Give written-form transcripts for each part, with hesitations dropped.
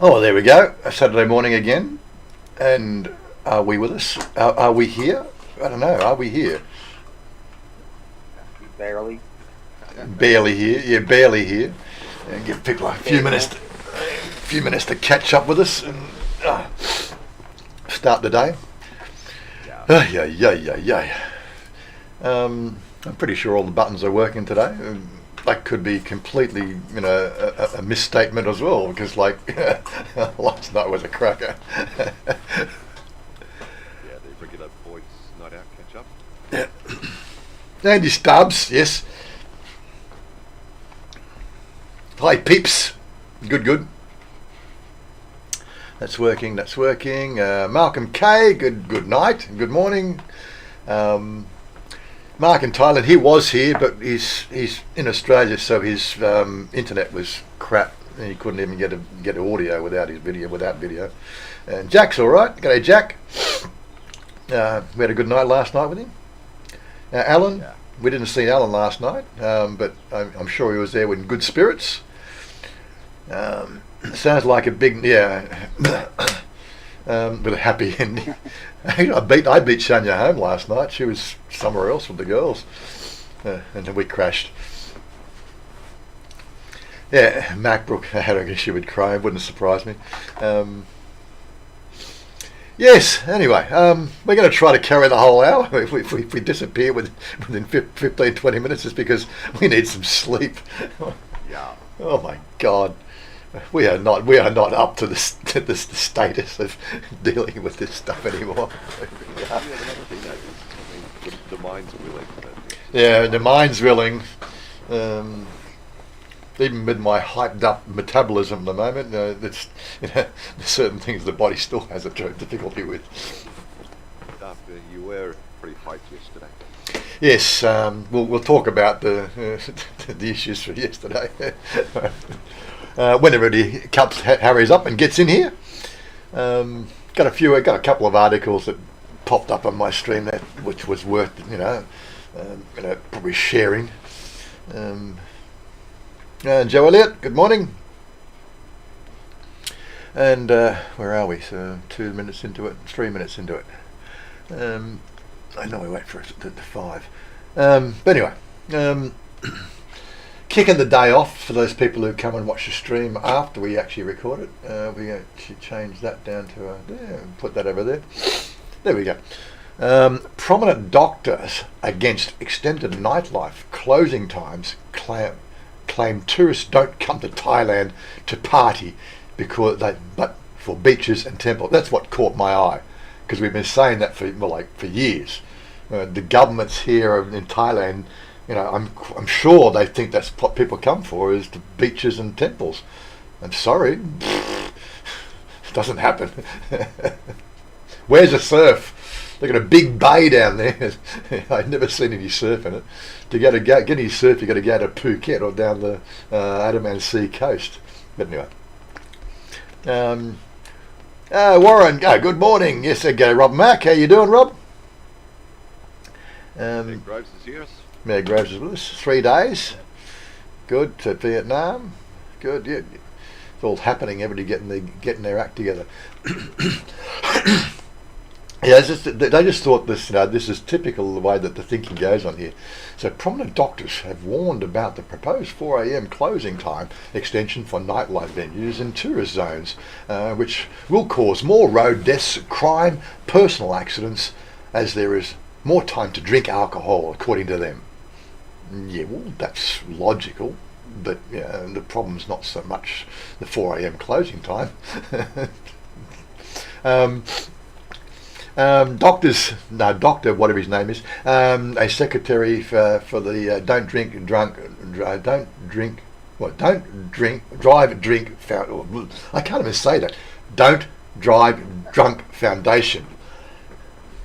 Oh, there we go. A Saturday morning again. And are we with us? Are we here? I don't know. Are we here? Barely. Barely here. Yeah, barely here. And give people a few minutes to catch up with us and start the day. Yeah. I'm pretty sure all the buttons are working today. That could be completely, a misstatement as well, because last night was a cracker. Yeah, the regular boys night out catch up. Yeah. Andy Stubbs, yes. Hi peeps. Good. That's working. Malcolm K, good night, good morning. Mark in Thailand, he was here, but he's in Australia, so his internet was crap, and he couldn't even get audio without video. And Jack's all right. G'day, Jack. We had a good night last night with him. Alan, we didn't see Alan last night, but I'm sure he was there in good spirits. Sounds like a big with a happy ending. I beat Chanya home last night. She was somewhere else with the girls, and then we crashed. Yeah, MacBrook had an issue with Chrome. Wouldn't surprise me. Yes. Anyway, we're going to try to carry the whole hour. If we disappear within 15-20 minutes, it's because we need some sleep. Yeah. Oh my God. We are not up to the status of dealing with this stuff anymore. Yeah, another thing that is, the mind's willing. Yeah, the mind's willing. Even with my hyped up metabolism at the moment, there's certain things the body still has a difficulty with. You were pretty hyped yesterday. Yes, we'll talk about the issues for yesterday. Whenever it hurries up and gets in here. Got a couple of articles that popped up on my stream which was worth probably sharing. Joe Elliott, good morning. And where are we? So 2 minutes into it, 3 minutes into it. I know we wait for it to 5. But anyway. Kicking the day off for those people who come and watch the stream after we actually record it. We actually change that down to put that over there. There we go. Prominent doctors against extended nightlife closing times claim tourists don't come to Thailand to party but for beaches and temples. That's what caught my eye, because we've been saying that for years. The governments here in Thailand. I'm sure they think that's what people come for, is the beaches and temples. I'm sorry, it doesn't happen. Where's the surf? They've got a big bay down there. I've never seen any surf in it. To get any surf, you've got to go to Phuket or down the Andaman Sea coast. But anyway. Warren, good morning. Yes, there go, Rob Mack. How you doing, Rob? Groves is yours. Mayor Groves is with us. 3 days. Good. To Vietnam. Good. Yeah. It's all happening. Everybody getting their act together. Yeah, they just thought this. This is typical of the way that the thinking goes on here. So prominent doctors have warned about the proposed 4 a.m. closing time extension for nightlife venues and tourist zones, which will cause more road deaths, crime, personal accidents, as there is more time to drink alcohol, according to them. Yeah, well, that's logical, but the problem's not so much the 4 a.m. closing time. Doctor, whatever his name is, a secretary for the don't drive, drink, I can't even say that. Don't Drive Drunk Foundation.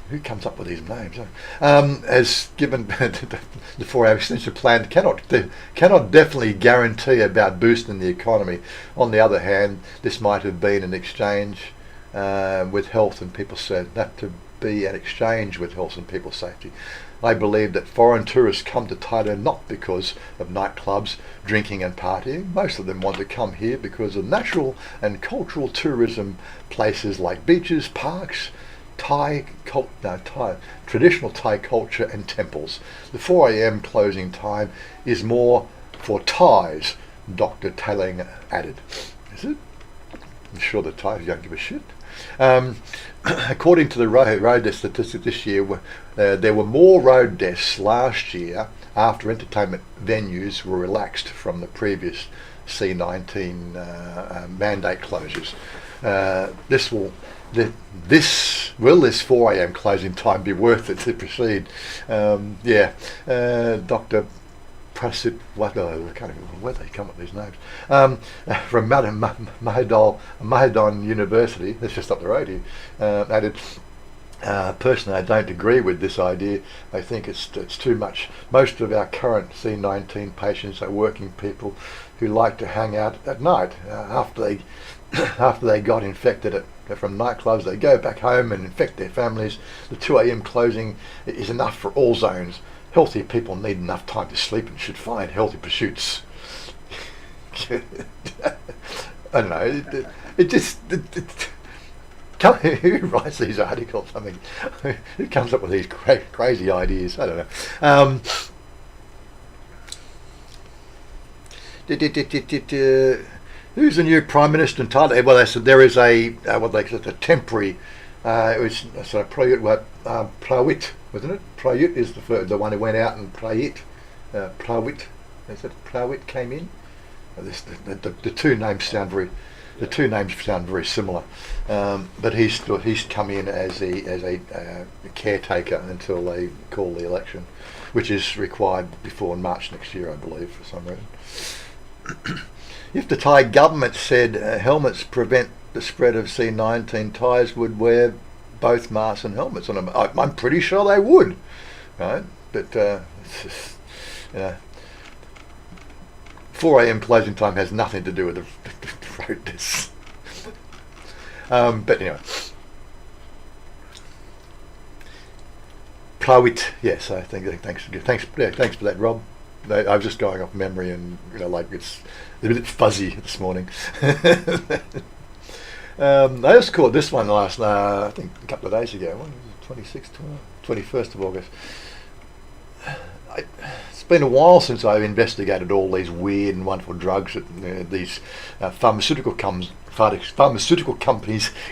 Who comes up with these names? Has given the 4-hour extension plan cannot definitely guarantee about boosting the economy. On the other hand, this might have been an exchange with health, and people said that to be an exchange with health and people safety. I believe that foreign tourists come to Thailand not because of nightclubs, drinking and partying. Most of them want to come here because of natural and cultural tourism places like beaches, parks, traditional Thai culture and temples. The 4 a.m. closing time is more for Thais, Dr. Taling added. Is it? I'm sure the Thais don't give a shit. According to the road death statistic this year, there were more road deaths last year after entertainment venues were relaxed from the previous C-19 mandate closures. This 4 a.m. closing time be worth it to proceed? Dr. Prasit, I can't even where they come up with these names. From Mahidol University, that's just up the road here, added, personally, I don't agree with this idea. I think it's too much. Most of our current C-19 patients are working people who like to hang out at night. After they got infected from nightclubs, they go back home and infect their families. The 2 a.m. closing is enough for all zones. Healthy people need enough time to sleep and should find healthy pursuits. I don't know. Who writes these articles? I mean, who comes up with these crazy ideas? I don't know. Who's the new Prime Minister in Thailand? Well, they said there is a temporary. It was sort of Prawit, wasn't it? Prawit is the one who went out, and Prawit. They said Prawit came in. The two names sound very. The two names sound very similar, but he's come in as a caretaker until they call the election, which is required before March next year, I believe, for some reason. If the Thai government said helmets prevent the spread of C-19, Thais would wear both masks and helmets on them. I'm pretty sure they would, right? But 4 a.m. closing time has nothing to do with the road deaths. But anyway, Prawit, yes, I think thanks for that, Rob. I was just going off memory, and it's a bit fuzzy this morning. I just caught this one I think a couple of days ago. When was it? 21st of August. It's been a while since I've investigated all these weird and wonderful drugs that these pharmaceutical companies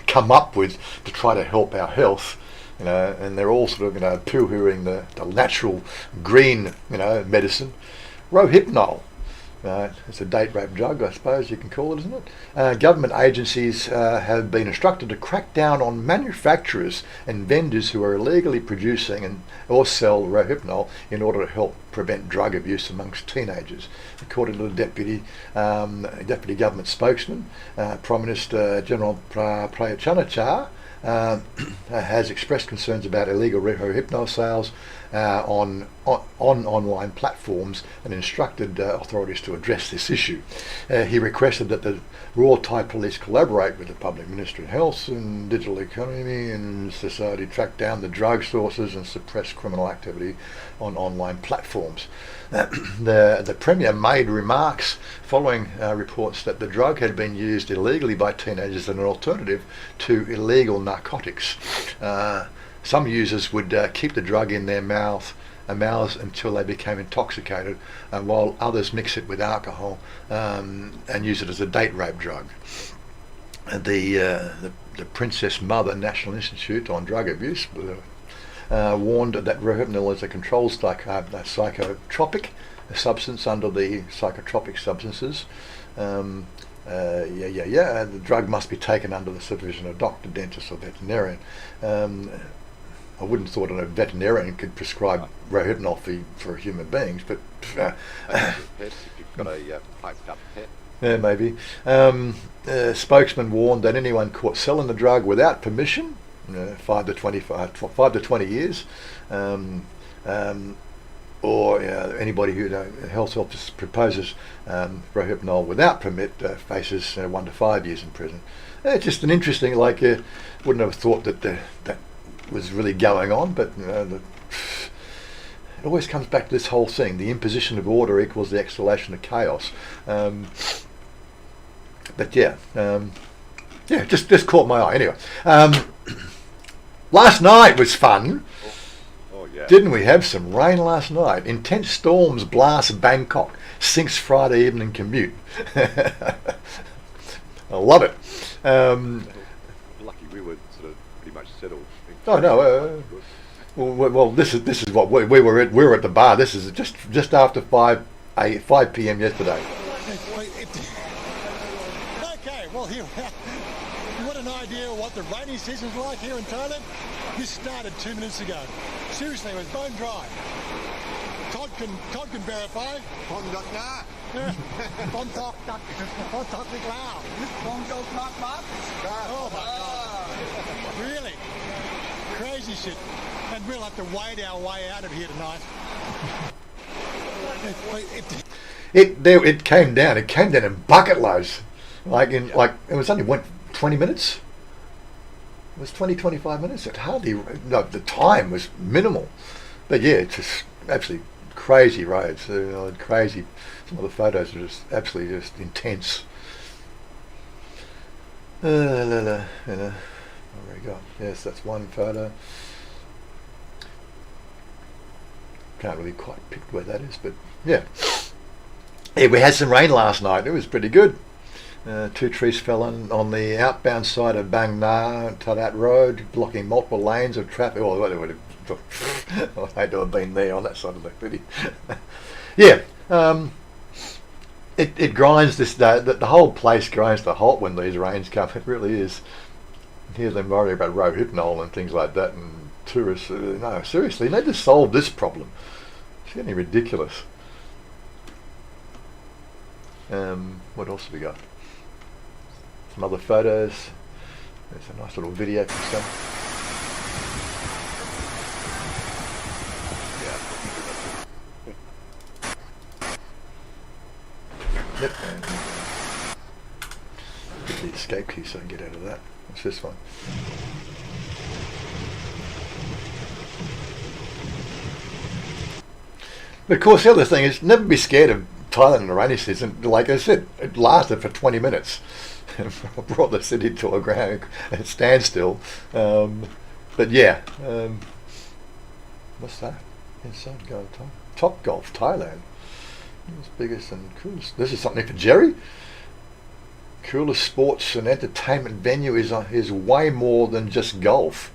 come up with to try to help our health. And they're all sort of poo-hooing the natural green medicine. Rohypnol. It's a date rape drug, I suppose you can call it, isn't it? Government agencies have been instructed to crack down on manufacturers and vendors who are illegally producing or sell Rohypnol in order to help prevent drug abuse amongst teenagers. According to the deputy government spokesman, Prime Minister General Chanya has expressed concerns about illegal Rohypnol sales on online platforms and instructed authorities to address this issue. He requested that the Royal Thai Police collaborate with the Public Ministry of Health and Digital Economy and Society to track down the drug sources and suppress criminal activity on online platforms. The Premier made remarks following reports that the drug had been used illegally by teenagers as an alternative to illegal narcotics. Some users would keep the drug in their mouths until they became intoxicated, while others mix it with alcohol and use it as a date rape drug. The Princess Mother National Institute on Drug Abuse warned that Rohypnol is a controlled psychotropic substance under the Psychotropic Substances. The drug must be taken under the supervision of a doctor, dentist, or veterinarian. I wouldn't have thought a veterinarian could prescribe Rohypnol for human beings, but if you've got a piped up pet. Yeah, maybe. Spokesman warned that anyone caught selling the drug without permission, 5 to 20 years, or anybody who health officer proposes Rohypnol without permit faces 1 to 5 years in prison. It's just an interesting, wouldn't have thought that was really going on, but it always comes back to this whole thing: the imposition of order equals the escalation of chaos. But just caught my eye. Anyway, last night was fun. Oh yeah. Didn't we have some rain last night? Intense storms blast Bangkok, sinks Friday evening commute. I love it. Lucky we were sort of pretty much settled. Oh no. Well, this is what we were at. We were at the bar. This is just after 5 p.m. yesterday. Okay, well here we are. You want an idea of what the rainy season's like here in Thailand? This started 2 minutes ago. Seriously, it was bone dry. Todd can verify. Oh my God. Really? Crazy shit. And we'll have to wade our way out of here tonight. It came down. It came down in bucket loads. It was only 20 minutes. It was 25 minutes. It hardly. No, the time was minimal. But yeah, it's just absolutely crazy roads. Crazy. Some of the photos are just absolutely just intense. There we go. Yes, that's one photo. Can't really quite pick where that is, but yeah. Yeah, we had some rain last night. It was pretty good. 2 trees fell on the outbound side of Bang Na to that road, blocking multiple lanes of traffic. Well, I'd hate to have been there on that side of the city. Yeah. It grinds this day. The whole place grinds to halt when these rains come. It really is. Hear them worry about Hypno and things like that, and tourists. No, seriously, they need to solve this problem. It's getting ridiculous. What else have we got? Some other photos. There's a nice little video from some. Yep. Get the escape key so I can get out of that. What's this one? But of course, the other thing is never be scared of Thailand in the rainy season. Like I said, it lasted for 20 minutes. Brought the city to a standstill. But yeah, what's that? Inside Top Golf Thailand. It's biggest and coolest. This is something for Jerry. Coolest sports and entertainment venue is way more than just golf.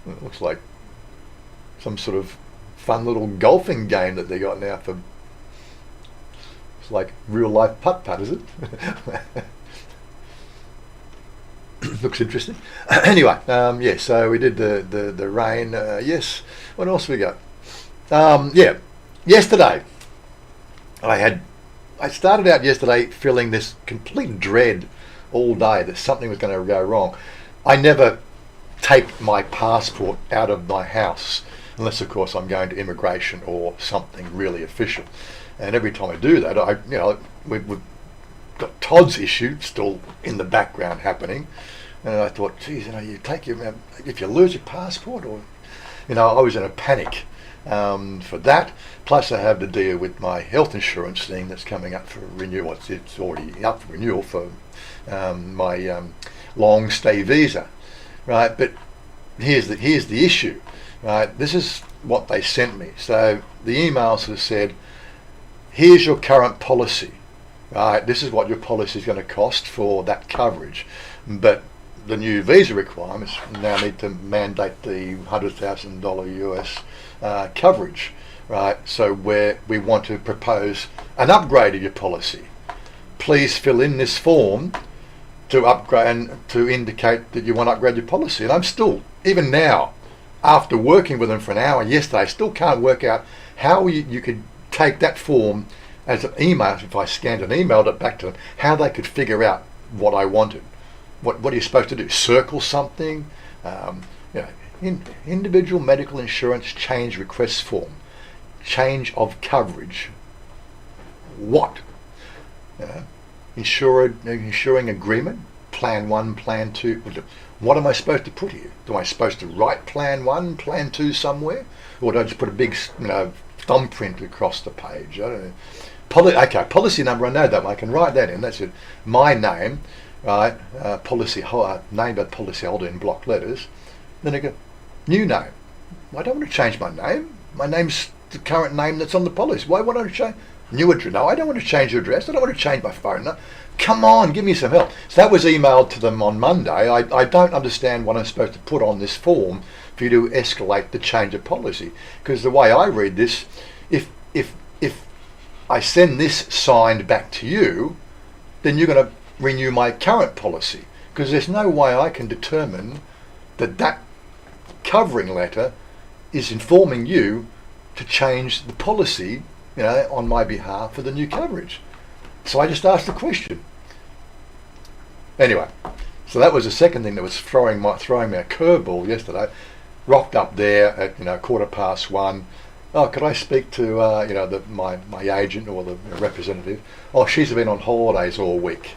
It looks like some sort of fun little golfing game that they got now for. It's like real life putt, is it? Looks interesting. Anyway, yeah. So we did the rain. Yes. What else we got? Yeah. Yesterday, I started out yesterday feeling this complete dread all day that something was going to go wrong. I never take my passport out of my house unless, of course, I'm going to immigration or something really official. And every time I do that, we've got Todd's issue still in the background happening. And I thought, geez, if you lose your passport, or, I was in a panic for that. Plus, I have to deal with my health insurance thing that's coming up for renewal. It's already up for renewal for my Longstay visa, right? But here's the issue, right? This is what they sent me. So the email sort of said, here's your current policy, right? This is what your policy is going to cost for that coverage, but the new visa requirements now need to mandate the $100,000 US coverage, right? So we want to propose an upgrade of your policy. Please fill in this form to upgrade and to indicate that you want to upgrade your policy. And I'm still, even now, after working with them for an hour yesterday, I still can't work out how you could take that form as an email. If I scanned and emailed it back to them, how they could figure out what I wanted. What are you supposed to do? Circle something? Individual medical insurance change request form. Change of coverage. What? Insuring agreement. plan 1, plan 2. What am I supposed to put here? Am I supposed to write plan 1, plan 2 somewhere? Or do I just put a big, thumbprint across the page? I don't know. Okay, policy number, I know that one. I can write that in. That's it. My name, right? Name but policy holder in block letters. Then I go, new name. I don't want to change my name. My name's the current name that's on the policy. Why would I change? New address. No, I don't want to change the address. I don't want to change my phone number. Come on, give me some help. So that was emailed to them on Monday. I don't understand what I'm supposed to put on this form for you to escalate the change of policy. Because the way I read this, if I send this signed back to you, then you're going to renew my current policy. Because there's no way I can determine that covering letter is informing you to change the policy, on my behalf for the new coverage. So I just asked the question. Anyway, so that was the second thing that was throwing me a curveball yesterday. Rocked up there at 1:15. Oh, could I speak to my agent or the representative? Oh, she's been on holidays all week.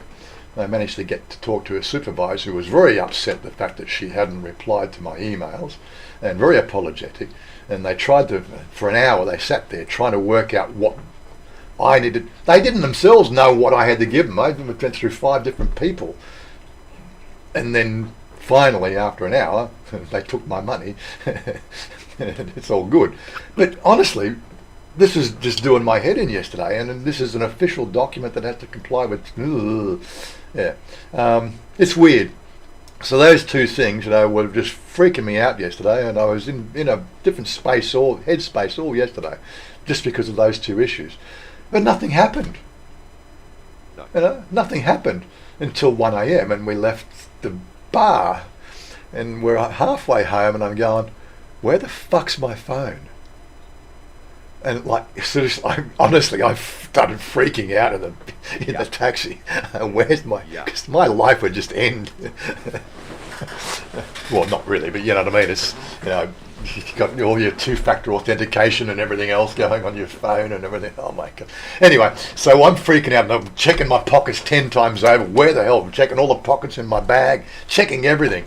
I managed to get to talk to a supervisor who was very upset the fact that she hadn't replied to my emails and very apologetic. And they tried to, for an hour, they sat there trying to work out what I needed. They didn't themselves know what I had to give them. I went through 5 different people. And then finally, after an hour, they took my money. It's all good. But honestly, this is just doing my head in yesterday. And this is an official document that has to comply with. It's weird. So those 2 things, were just freaking me out yesterday, and I was in a different headspace all yesterday, just because of those 2 issues. But nothing happened. No. Nothing happened until 1 a.m. and we left the bar, and we're halfway home, and I'm going, where the fuck's my phone? And honestly, I started freaking out in the taxi. Where's my? Because my life would just end. Well, not really, but you know what I mean. It's you've got all your 2-factor authentication and everything else going on your phone and everything. Oh my god. Anyway, so I'm freaking out and I'm checking my pockets 10 times over. Where the hell? I'm checking all the pockets in my bag, checking everything.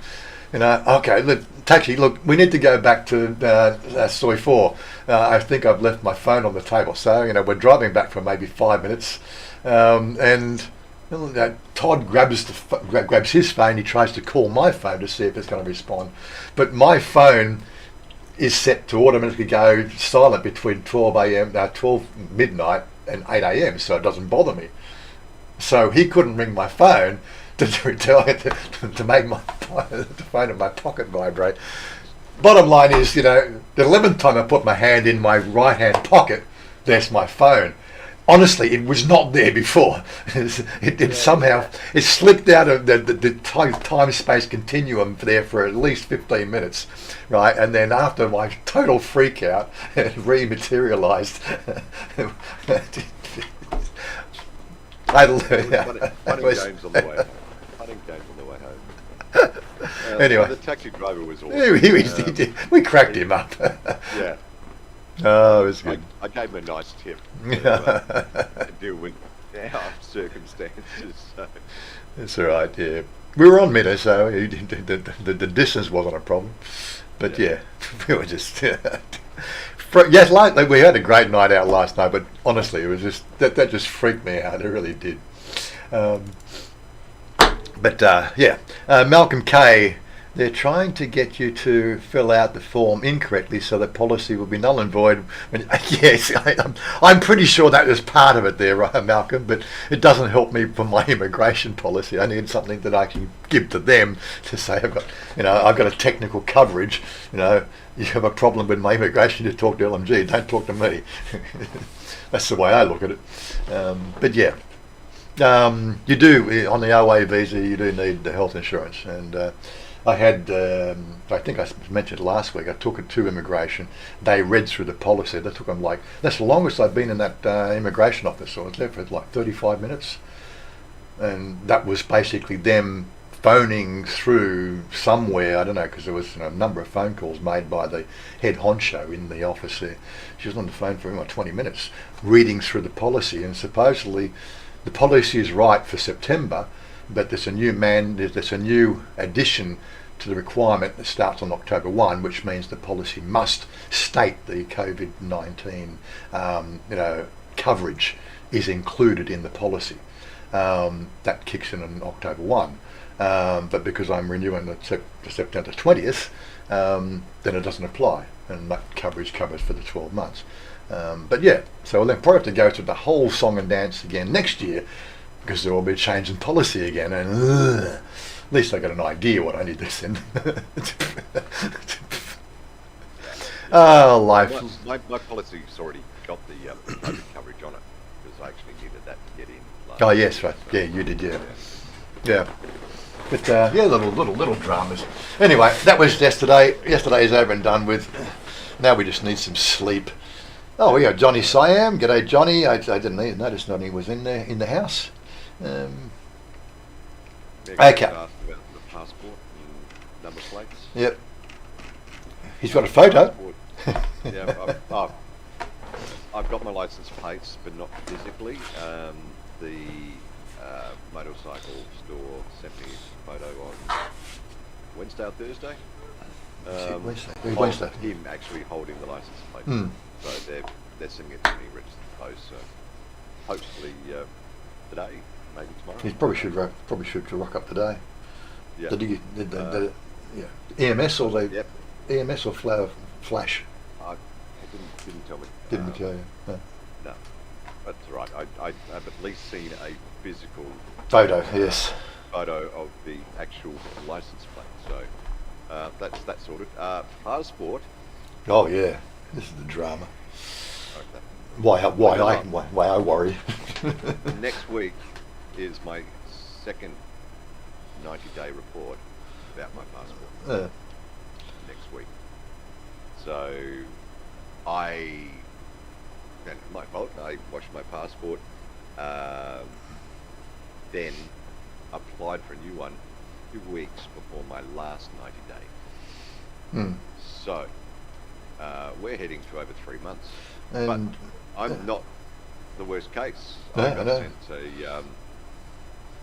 Okay, look, taxi, look, we need to go back to Soy 4. I think I've left my phone on the table. So, we're driving back for maybe 5 minutes. And Todd grabs his phone. He tries to call my phone to see if it's going to respond. But my phone is set to automatically go silent between 12 midnight and 8 a.m. So it doesn't bother me. So he couldn't ring my phone to make the phone in my pocket vibrate. Bottom line is, the 11th time I put my hand in my right hand pocket, there's my phone. Honestly, it was not there before. It somehow slipped out of the time-space continuum there for at least 15 minutes, right? And then after my total freak out, it rematerialized. Funny games on the way home. Funny games on the way home. Anyway, the taxi driver was awesome. We cracked him up. Yeah. Oh, it was good. I gave him a nice tip to deal with our circumstances. So. That's all right. Yeah, we were on Meadow, so the distance wasn't a problem. But yeah we were just. Yes, we had a great night out last night, but honestly, it was just that just freaked me out. It really did. Malcolm K. They're trying to get you to fill out the form incorrectly, so the policy will be null and void. Yes, I'm pretty sure that was part of it there, right, Malcolm. But it doesn't help me for my immigration policy. I need something that I can give to them to say I've got a technical coverage. You have a problem with my immigration, you talk to LMG. Don't talk to me. That's the way I look at it. But yeah. You do, on the OA visa, you do need the health insurance. And I had, I think I mentioned last week, I took it to immigration. They read through the policy. That took them that's the longest I've been in that immigration office. So I was there for 35 minutes. And that was basically them phoning through somewhere, I don't know, because there was a number of phone calls made by the head honcho in the office there. She was on the phone for about 20 minutes reading through the policy, and supposedly the policy is right for September, but there's a new addition to the requirement that starts on October 1, which means the policy must state the COVID-19 coverage is included in the policy. That kicks in on October 1. But because I'm renewing the September 20th, then it doesn't apply, and that coverage covers for the 12 months. But yeah, so we'll then probably have to go through the whole song and dance again next year, because there will be a change in policy again, and at least I got an idea what I need to send. Oh, life. My policy's already got the COVID coverage on it, because I actually needed that to get in. Oh yes, right. Yeah, you did. Yeah. But little dramas. Anyway, that was yesterday. Yesterday is over and done with. Now we just need some sleep. Oh, we got Johnny Siam. G'day, Johnny. I didn't even notice Johnny was in there in the house. Okay. Asked about the passport and number plates. Yep. He's got a photo. Yeah, I've got my license plates, but not physically. The motorcycle store sent me a photo on Wednesday or Thursday. Wednesday. Him actually holding the license plate. So they're sending it to me registered post. So hopefully today, maybe tomorrow. He probably should rock up today. Yeah. Did the EMS or the Yep. EMS or Flash? He didn't tell me. Didn't tell you. No. No, that's all right. I've at least seen a physical Photo, yes. photo of the actual license plate. So that's sorted. Passport. Oh yeah, this is the drama. Okay. Why I worry. Next week is my second 90-day report about my passport. Next week. So and my fault, I watched my passport, then applied for a new one 2 weeks before my last 90 day. So we're heading to over 3 months. And but I'm not the worst case. No, I got no. sent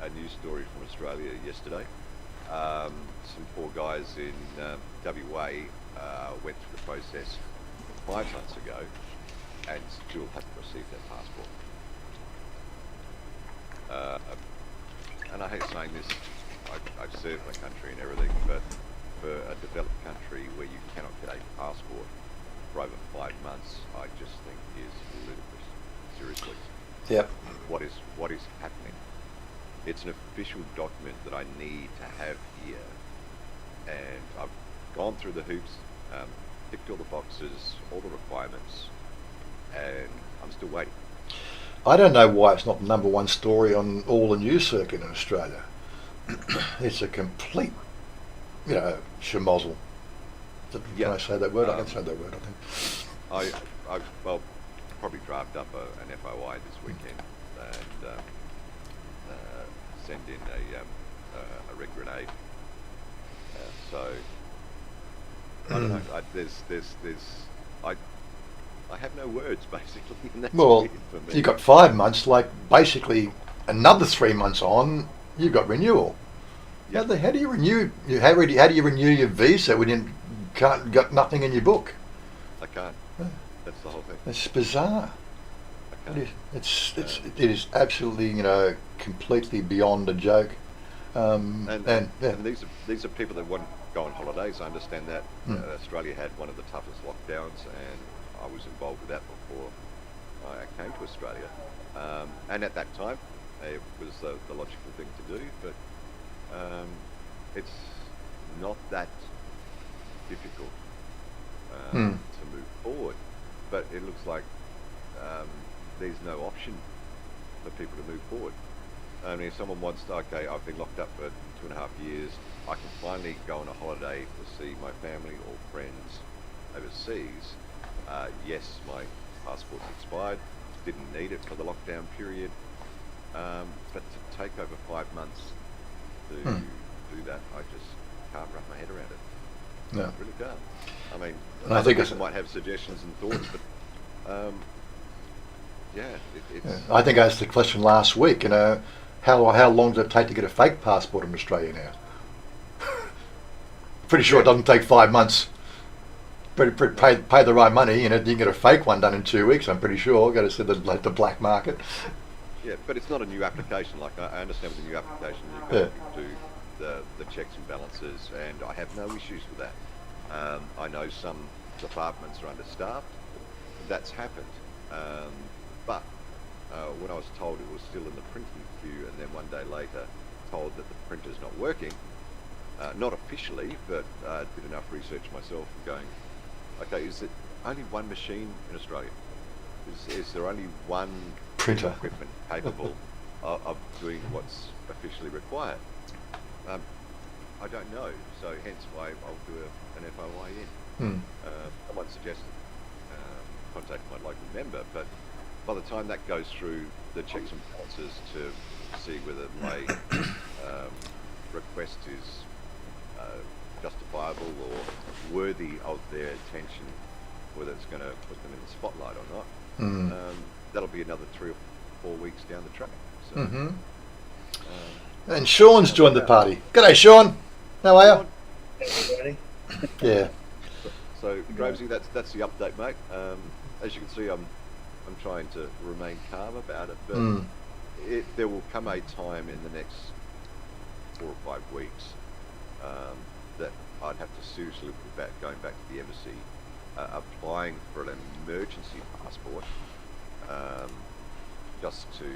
a news story from Australia yesterday. Some poor guys in WA went through the process 5 months ago and still haven't received their passport. And I hate saying this, I've served my country and everything, but for a developed country where you cannot get a passport for over 5 months, I just think is ludicrous. Seriously. Yep. What is happening? It's an official document that I need to have here, and I've gone through the hoops, ticked all the boxes, all the requirements, and I'm still waiting. I don't know why it's not the number one story on all the news circuit in Australia. It's a complete, schmozzle. Can I say that word? I can say that word, I think. Well, probably draft up an FOI this weekend and send in a red grenade. So I don't know. I have no words basically. And that's Well, weird for me. you got 5 months. Like basically, another 3 months on, you got renewal. Yep. How do you renew? How do you renew your visa when you got nothing in your book? I can't. That's the whole thing. It's bizarre. I can't. It is absolutely completely beyond a joke. And yeah. these are people that want to go on holidays. I understand that. Australia had one of the toughest lockdowns, and I was involved with that before I came to Australia. And at that time, it was the logical thing to do. But it's not that difficult to move forward. But it looks like there's no option for people to move forward. I mean, if someone wants to, okay, I've been locked up for 2.5 years, I can finally go on a holiday to see my family or friends overseas. Yes, my passport's expired, didn't need it for the lockdown period, but to take over 5 months to do that, I just can't wrap my head around it. No. I really can't. I mean, I think people might have suggestions and thoughts, but it's... I think I asked the question last week. how long does it take to get a fake passport in Australia now? Pretty sure it doesn't take 5 months. Pay the right money, you can get a fake one done in 2 weeks. I'm pretty sure. Got to see the black market. Yeah, but it's not a new application. Like I understand with a new application, you've got to do the checks and balances, and I have no issues with that. I know some departments are understaffed. That's happened, but when I was told it was still in the printing queue, and then one day later told that the printer's not working, not officially, but did enough research myself and going, okay, is it only one machine in Australia? Is there only one printer equipment capable of doing what's officially required? I don't know, so hence why I'll do an FOI in. Someone suggested contact my local member, but by the time that goes through the checks and balances to see whether my request is justifiable or worthy of their attention, whether it's going to put them in the spotlight or not, that'll be another 3 or 4 weeks down the track. So, and Sean's joined the party. G'day, Sean. How are you? Everybody. Yeah. So, Gravesy, that's the update, mate. As you can see, I'm trying to remain calm about it, but there will come a time in the next 4 or 5 weeks that I'd have to seriously look at going back to the embassy, applying for an emergency passport, just to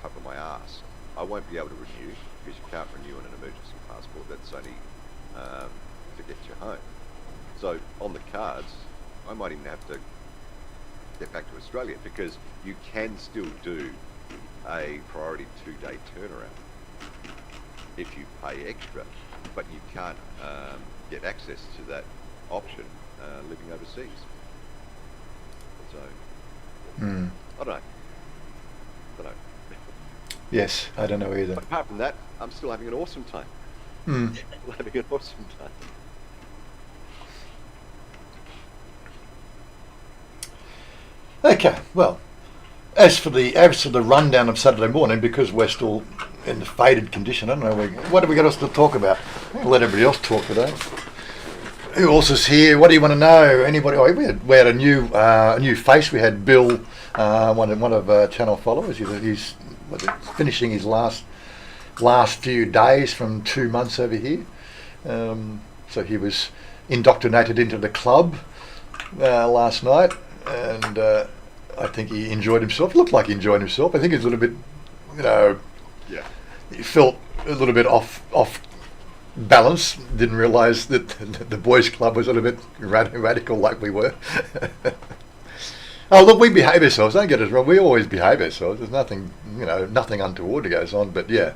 cover my ass. I won't be able to renew, because you can't renew an emergency passport. That's only to get you home. So on the cards, I might even have to get back to Australia, because you can still do a priority 2-day turnaround if you pay extra, but you can't get access to that option living overseas. So I don't know. Yes, I don't know either. But apart from that, I'm still having an awesome time. Still having an awesome time. Okay, well, as for the rundown of Saturday morning, because we're still in the faded condition, I don't know, what have we got us to talk about? We'll let everybody else talk today. Who else is here? What do you want to know? Anybody? Oh, we had a new face. We had Bill, one of channel followers. He's finishing his last few days from 2 months over here. So he was indoctrinated into the club last night, and I think he enjoyed himself. Looked like he enjoyed himself. I think he's a little bit, Yeah. he felt a little bit off balance. Didn't realise that the boys' club was a little bit radical like we were. Oh, look, we behave ourselves. Don't get us wrong. We always behave ourselves. There's nothing, nothing untoward goes on. But yeah,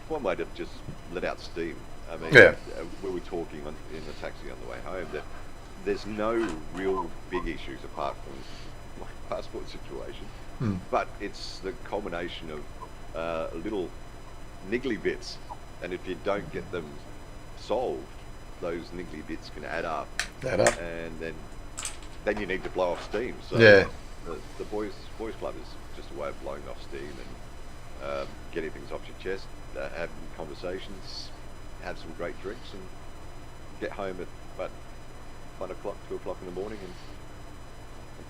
One way to just let out steam. I mean, we were talking in the taxi on the way home that there's no real big issues apart from my passport situation, but it's the culmination of little niggly bits, and if you don't get them solved, those niggly bits can add up, and then you need to blow off steam. So the boys club is just a way of blowing off steam and getting things off your chest, having conversations, have some great drinks, and get home at about 1 o'clock, 2 o'clock in the morning, and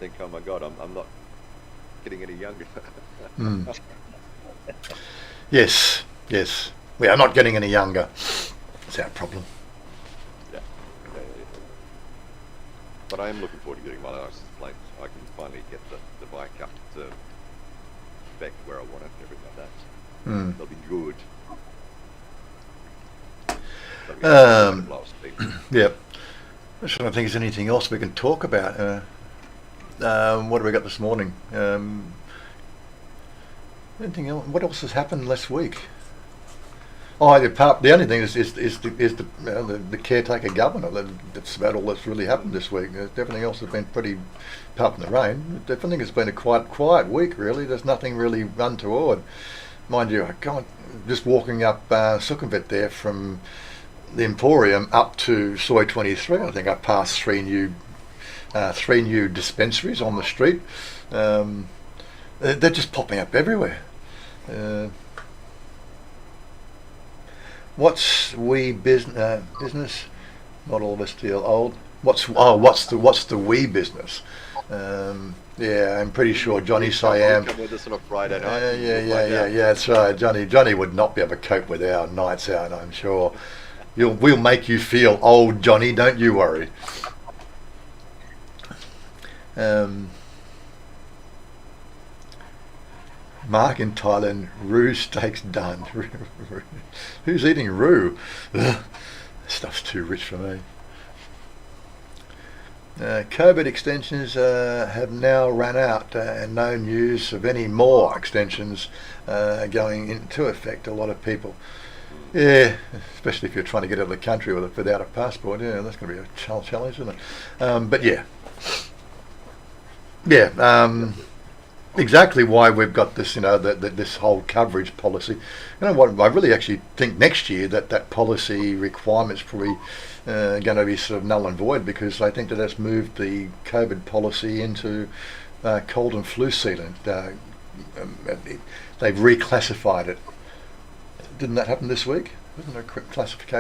think, oh my God, I'm not getting any younger. Yes. We are not getting any younger. That's our problem. Yeah. But I am looking forward to getting my license plate. I can finally get the bike up to spec where I want it and everything like that. That'll be good. Yep. I'm trying to think, is there anything else we can talk about? What have we got this morning? Anything else? What else has happened last week? Oh, the only thing is the caretaker governor. That's about all that's really happened this week. Everything else has been pretty, apart from the rain. I think it's been a quiet week, really. There's nothing really untoward. Mind you, just walking up Sukhumvit there from the Emporium up to Soy 23. I think I passed three new dispensaries on the street. They're just popping up everywhere. What's we business? Not all of us feel old. What's the we business? Yeah, I'm pretty sure Johnny Siam. Come with us on a Friday night. Yeah. That's right. Johnny would not be able to cope with our nights out. I'm sure. We'll make you feel old, Johnny. Don't you worry. Mark in Thailand, roux steaks done. Who's eating roux? Ugh, stuff's too rich for me. COVID extensions have now run out, and no news of any more extensions going into effect. A lot of people, yeah, especially if you're trying to get out of the country without a passport, yeah, that's going to be a challenge, isn't it? But yeah. Exactly why we've got this, this whole coverage policy. You know what? I really actually think next year that policy requirement's probably going to be sort of null and void, because I think that's moved the COVID policy into cold and flu season. They've reclassified it. Didn't that happen this week? Wasn't there a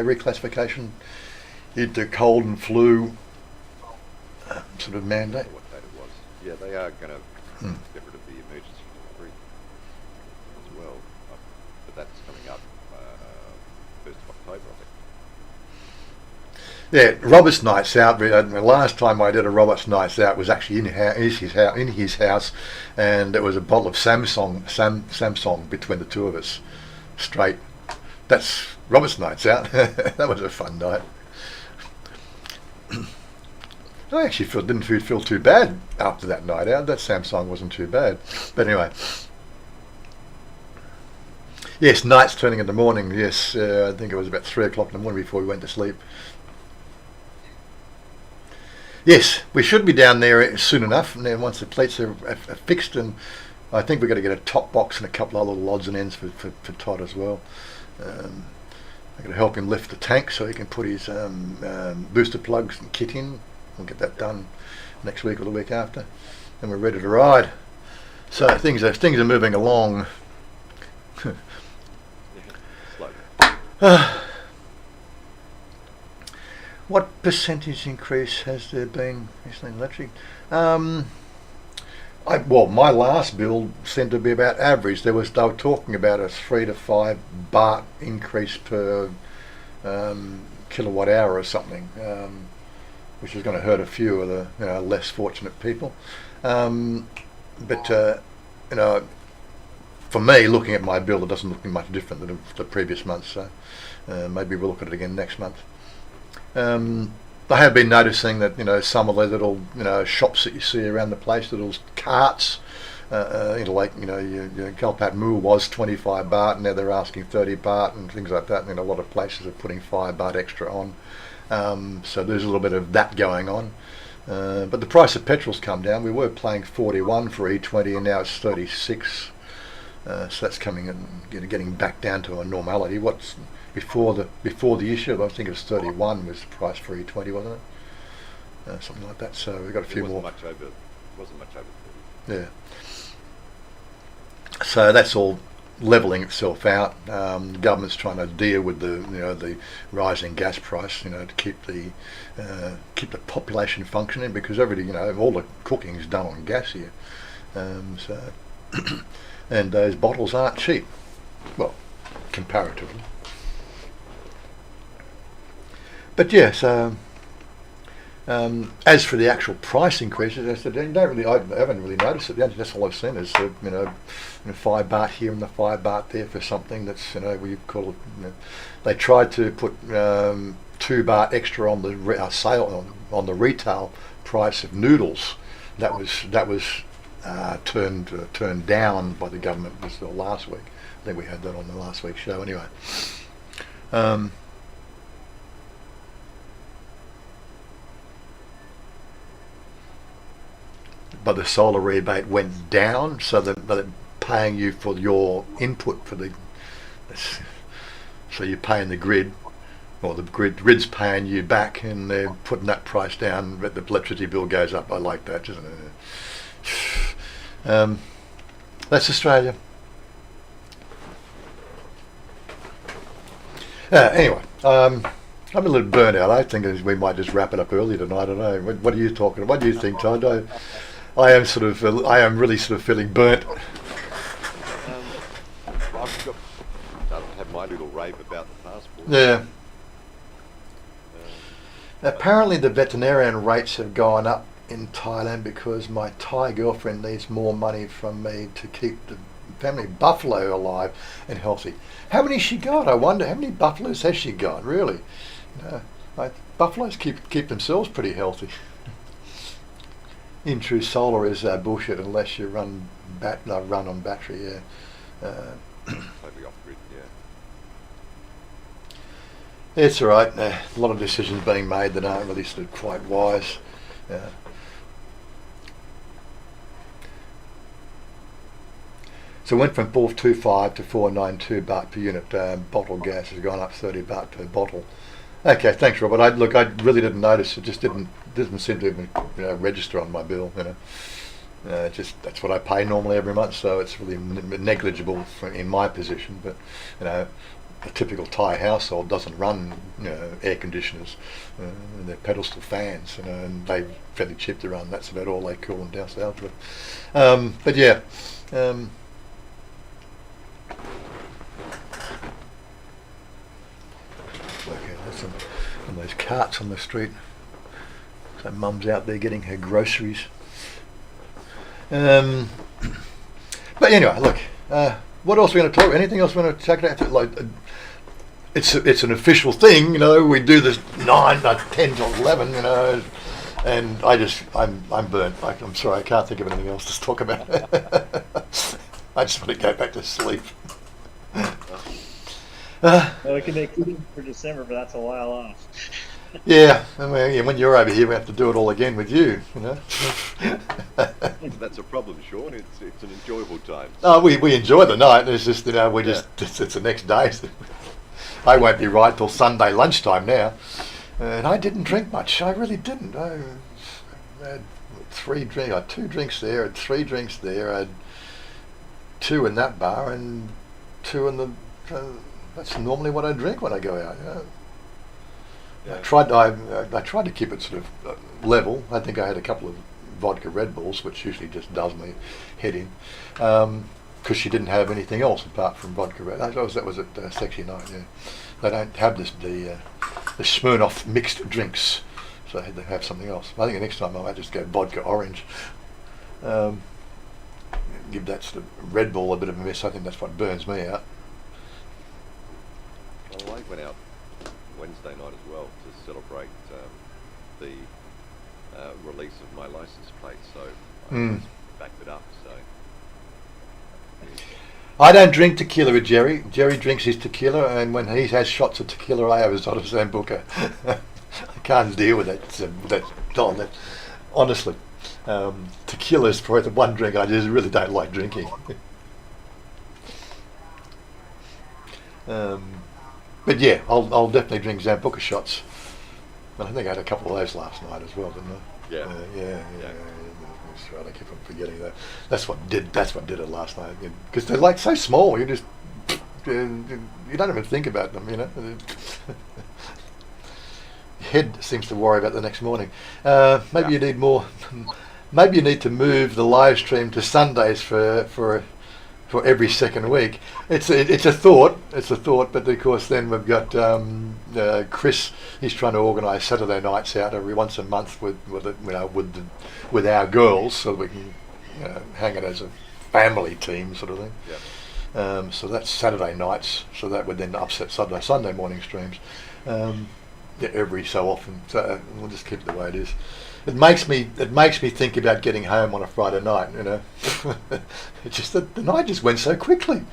reclassification into cold and flu sort of mandate? What date it was? Yeah, they are going to get rid of the emergency delivery as well, but that's coming up 1st of October, I think. Yeah, Robert's Nights Out. The last time I did a Robert's Nights Out was actually in his house, and it was a bottle of Samsung between the two of us, straight. That's Robert's Nights Out. That was a fun night. I actually didn't feel too bad after that night out. That Samsung wasn't too bad. But anyway. Yes, nights turning into morning. Yes, I think it was about 3 o'clock in the morning before we went to sleep. Yes, we should be down there soon enough. And then once the plates are fixed, and I think we've got to get a top box and a couple of little odds and ends for Todd as well. I'm going to help him lift the tank so he can put his booster plugs and kit in. We'll get that done next week or the week after, and we're ready to ride. So things are moving along. What percentage increase has there been recently in electric? My last bill seemed to be about average. They were talking about a 3 to 5 baht increase per kilowatt hour or something. Which is going to hurt a few of the less fortunate people. But for me, looking at my bill, it doesn't look much different than the previous month. So maybe we'll look at it again next month. I have been noticing that some of the little shops that you see around the place, little carts. Your Galpat Moo was 25 baht, and now they're asking 30 baht and things like that. And a lot of places are putting 5 baht extra on. So there's a little bit of that going on, but the price of petrol's come down. We were paying 41 for E20, and now it's 36. So that's coming and getting back down to a normality. What's before the issue? I think it was 31 was the price for E20, wasn't it? Something like that. So we've got a few more. It wasn't much over 30. Yeah. So that's all levelling itself out. The government's trying to deal with the rising gas price, to keep the population functioning, because all the cooking is done on gas here. So and those bottles aren't cheap, well, comparatively. But yes, as for the actual price increases, I haven't really noticed it. That's all I've seen is 5 baht here and the 5 baht there for something that's we call it. They tried to put 2 baht extra on the sale on the retail price of noodles. That was turned down by the government last week. I think we had that on the last week's show anyway. But the solar rebate went down, so that they're paying you for your input so you're paying the grid, or the grid's paying you back, and they're putting that price down, but the electricity bill goes up. I like that, isn't it? That's Australia. Anyway, I'm a little burnt out. I think we might just wrap it up early tonight. I don't know. What are you talking? What do you think, Todd? I am really sort of feeling burnt. I've had my little rave about the passport. Yeah. Apparently the veterinarian rates have gone up in Thailand because my Thai girlfriend needs more money from me to keep the family buffalo alive and healthy. How many has she got? I wonder how many buffaloes has she got, really? Buffaloes keep themselves pretty healthy. In true solar is bullshit unless you run on battery, yeah. Totally off grid, yeah. It's all right. A lot of decisions being made that aren't really sort of quite wise. So it went from 425 to 492 baht per unit. Bottle gas has gone up 30 baht per bottle. Okay, thanks, Robert. I really didn't notice. It just didn't seem to even register on my bill. Just that's what I pay normally every month, so it's really negligible in my position. But a typical Thai household doesn't run air conditioners. They're pedestal fans, and they're fairly cheap to run. That's about all they cool them down south with. But yeah. Okay, there's some of those carts on the street. So Mum's out there getting her groceries. But anyway, look. What else are we going to talk? Anything else we want to check out? Like, it's an official thing, We do this 9, 10 to 11, and I'm burnt. I'm sorry, I can't think of anything else to talk about. I just want to go back to sleep. Well, we can make it for December, but that's a while off. Yeah, I mean, when you're over here, we have to do it all again with you. That's a problem, Sean. It's an enjoyable time. Oh, we enjoy the night. It's just it's the next day. I won't be right till Sunday lunchtime now, and I didn't drink much. I really didn't. I had 2 drinks there, I had 3 drinks there, I had 2 in that bar, and 2 in the. That's normally what I drink when I go out. Yeah. I tried to keep it sort of level. I think I had a couple of vodka Red Bulls, which usually just does me head in, because she didn't have anything else apart from vodka Red. That was at Sexy Night. Yeah, they don't have the Smirnoff mixed drinks, so I had to have something else. I think the next time I might just go vodka orange. Give that sort of Red Bull a bit of a miss. I think that's what burns me out. Well, I went out Wednesday night as well to celebrate the release of my license plate, so I backed it up. So I don't drink tequila with Jerry. Jerry drinks his tequila, and when he has shots of tequila, I have a shot of Sambuca. I can't deal with that. Honestly, tequila is probably the one drink I just really don't like drinking. But yeah, I'll definitely drink Sambuca shots. I think I had a couple of those last night as well, didn't I? Yeah. Yeah. That's right. I keep on forgetting that. That's what did it last night. Because they're like so small. You just you don't even think about them. Your head seems to worry about the next morning. Maybe you need more. Maybe you need to move the live stream to Sundays for every second week. It's a thought. But of course, then we've got Chris. He's trying to organise Saturday nights out every once a month with our girls, so we can hang it as a family team sort of thing. Yeah. So that's Saturday nights. So that would then upset Sunday morning streams. Every so often. So we'll just keep it the way it is. It makes me think about getting home on a Friday night. It's just that the night just went so quickly.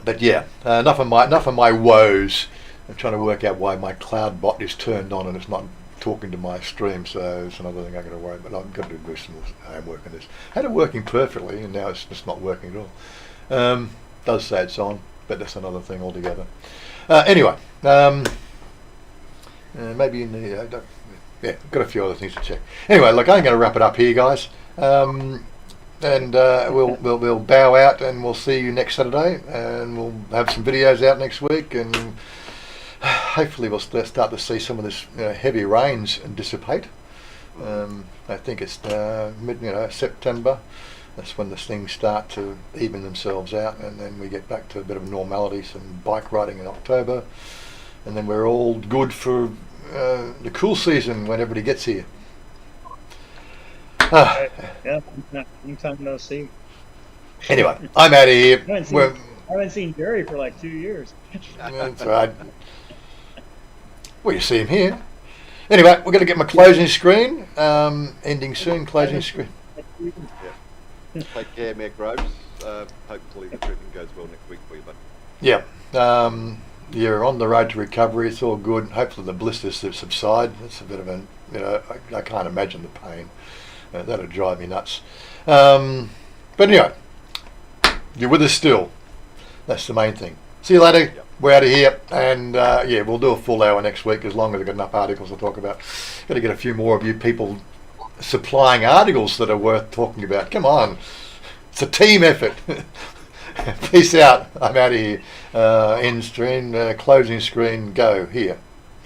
But yeah, enough of my woes. I'm trying to work out why my cloud bot is turned on and it's not talking to my stream. So it's another thing I've got to worry about. I've got to do some homework on this. Had it working perfectly, and now it's just not working at all. Does say it's on, but that's another thing altogether. Anyway. Maybe in the got a few other things to check. Anyway, look, I'm going to wrap it up here, guys. and we'll bow out, and we'll see you next Saturday, and we'll have some videos out next week, and hopefully we'll start to see some of this heavy rains dissipate. I think it's September. That's when the things start to even themselves out, and then we get back to a bit of normality, some bike riding in October, and then we're all good for the cool season when everybody gets here. Yeah, long time no see. Anyway, I'm out of here. I haven't seen Jerry for like 2 years. That's right. Well, you see him here. Anyway, we're going to get my closing screen. Ending soon, closing screen. Take care, Mayor Groves. Hopefully the treatment goes well next week for you, bud. Yeah. You're on the road to recovery. It's all good. Hopefully the blisters subside. It's a bit of a, I can't imagine the pain. That'll drive me nuts. But anyway, you're with us still. That's the main thing. See you later. Yep. We're out of here. And we'll do a full hour next week as long as I've got enough articles to talk about. Got to get a few more of you people supplying articles that are worth talking about. Come on. It's a team effort. Peace out. I'm out of here. End screen, closing screen, go. Here.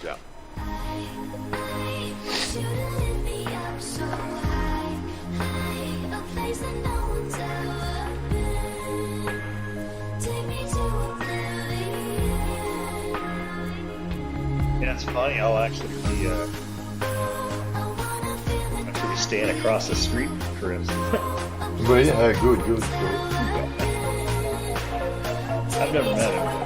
Yeah. Yeah, it's funny. I'll actually be staying across the street for him. Well, yeah, good. I've never met him.